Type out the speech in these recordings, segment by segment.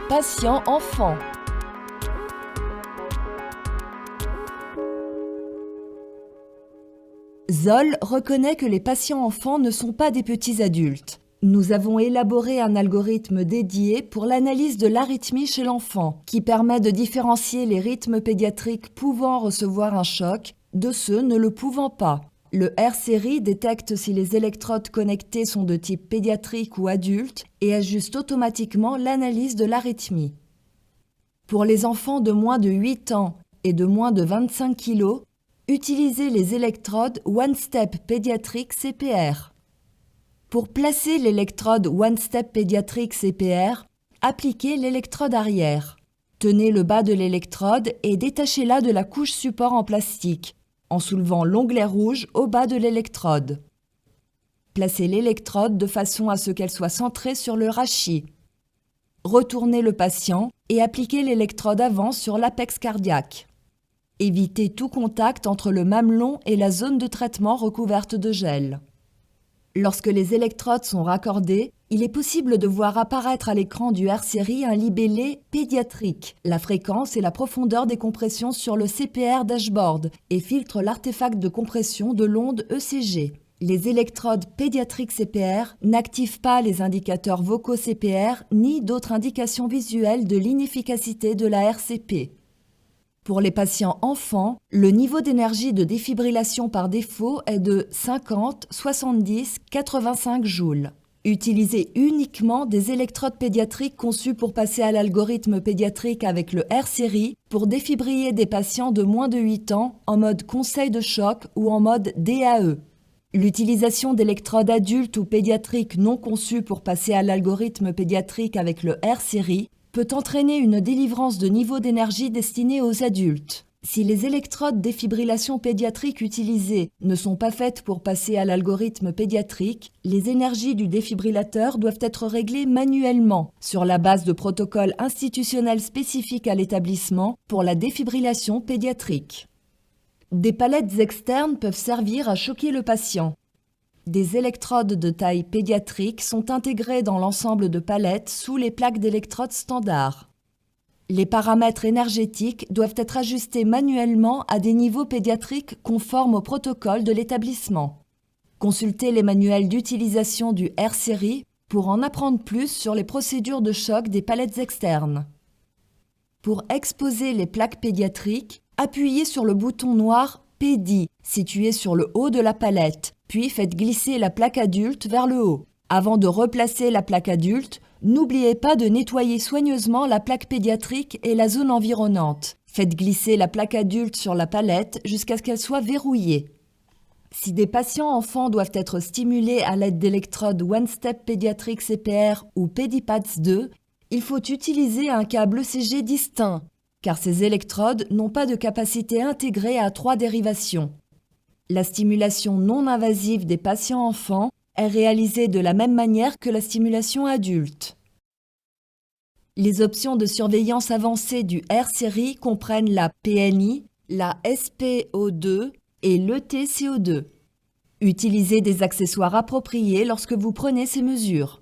Patient enfant. Zoll reconnaît que les patients enfants ne sont pas des petits adultes. Nous avons élaboré un algorithme dédié pour l'analyse de l'arythmie chez l'enfant, qui permet de différencier les rythmes pédiatriques pouvant recevoir un choc de ceux ne le pouvant pas. Le R-Series détecte si les électrodes connectées sont de type pédiatrique ou adulte et ajuste automatiquement l'analyse de l'arythmie. Pour les enfants de moins de 8 ans et de moins de 25 kg, utilisez les électrodes One Step pédiatrique CPR. Pour placer l'électrode One Step pédiatrique CPR, appliquez l'électrode arrière. Tenez le bas de l'électrode et détachez-la de la couche support en plastique, en soulevant l'onglet rouge au bas de l'électrode. Placez l'électrode de façon à ce qu'elle soit centrée sur le rachis. Retournez le patient et appliquez l'électrode avant sur l'apex cardiaque. Évitez tout contact entre le mamelon et la zone de traitement recouverte de gel. Lorsque les électrodes sont raccordées, il est possible de voir apparaître à l'écran du R-Series un libellé pédiatrique. La fréquence et la profondeur des compressions sur le CPR dashboard et filtre l'artefact de compression de l'onde ECG. Les électrodes pédiatriques CPR n'activent pas les indicateurs vocaux CPR ni d'autres indications visuelles de l'inefficacité de la RCP. Pour les patients enfants, le niveau d'énergie de défibrillation par défaut est de 50, 70, 85 joules. Utilisez uniquement des électrodes pédiatriques conçues pour passer à l'algorithme pédiatrique avec le R-Series pour défibriller des patients de moins de 8 ans en mode conseil de choc ou en mode DAE. L'utilisation d'électrodes adultes ou pédiatriques non conçues pour passer à l'algorithme pédiatrique avec le R-Series peut entraîner une délivrance de niveau d'énergie destinée aux adultes. Si les électrodes défibrillation pédiatrique utilisées ne sont pas faites pour passer à l'algorithme pédiatrique, les énergies du défibrillateur doivent être réglées manuellement sur la base de protocoles institutionnels spécifiques à l'établissement pour la défibrillation pédiatrique. Des palettes externes peuvent servir à choquer le patient. Des électrodes de taille pédiatrique sont intégrées dans l'ensemble de palettes sous les plaques d'électrodes standards. Les paramètres énergétiques doivent être ajustés manuellement à des niveaux pédiatriques conformes au protocole de l'établissement. Consultez les manuels d'utilisation du R-Series pour en apprendre plus sur les procédures de choc des palettes externes. Pour exposer les plaques pédiatriques, appuyez sur le bouton noir PEDI situé sur le haut de la palette, puis faites glisser la plaque adulte vers le haut. Avant de replacer la plaque adulte, n'oubliez pas de nettoyer soigneusement la plaque pédiatrique et la zone environnante. Faites glisser la plaque adulte sur la palette jusqu'à ce qu'elle soit verrouillée. Si des patients enfants doivent être stimulés à l'aide d'électrodes One Step pédiatrique CPR ou PediPads 2, il faut utiliser un câble ECG distinct, car ces électrodes n'ont pas de capacité intégrée à 3 dérivations. La stimulation non invasive des patients enfants est réalisée de la même manière que la stimulation adulte. Les options de surveillance avancée du R-Series comprennent la PNI, la SpO2 et l'ETCO2. Utilisez des accessoires appropriés lorsque vous prenez ces mesures.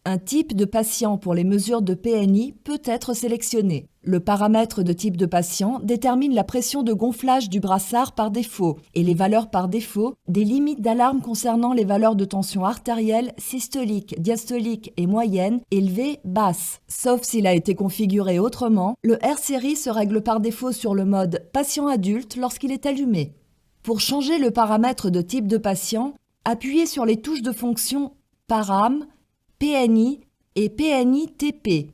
Un type de patient pour les mesures de PNI peut être sélectionné. Le paramètre de type de patient détermine la pression de gonflage du brassard par défaut et les valeurs par défaut des limites d'alarme concernant les valeurs de tension artérielle, systolique, diastolique et moyenne, élevées, basses. Sauf s'il a été configuré autrement, le R-Series se règle par défaut sur le mode patient adulte lorsqu'il est allumé. Pour changer le paramètre de type de patient, appuyez sur les touches de fonction Param, PNI et PNI-TP.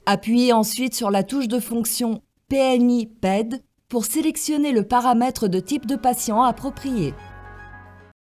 Appuyez ensuite sur la touche de fonction PNI-PED pour sélectionner le paramètre de type de patient approprié.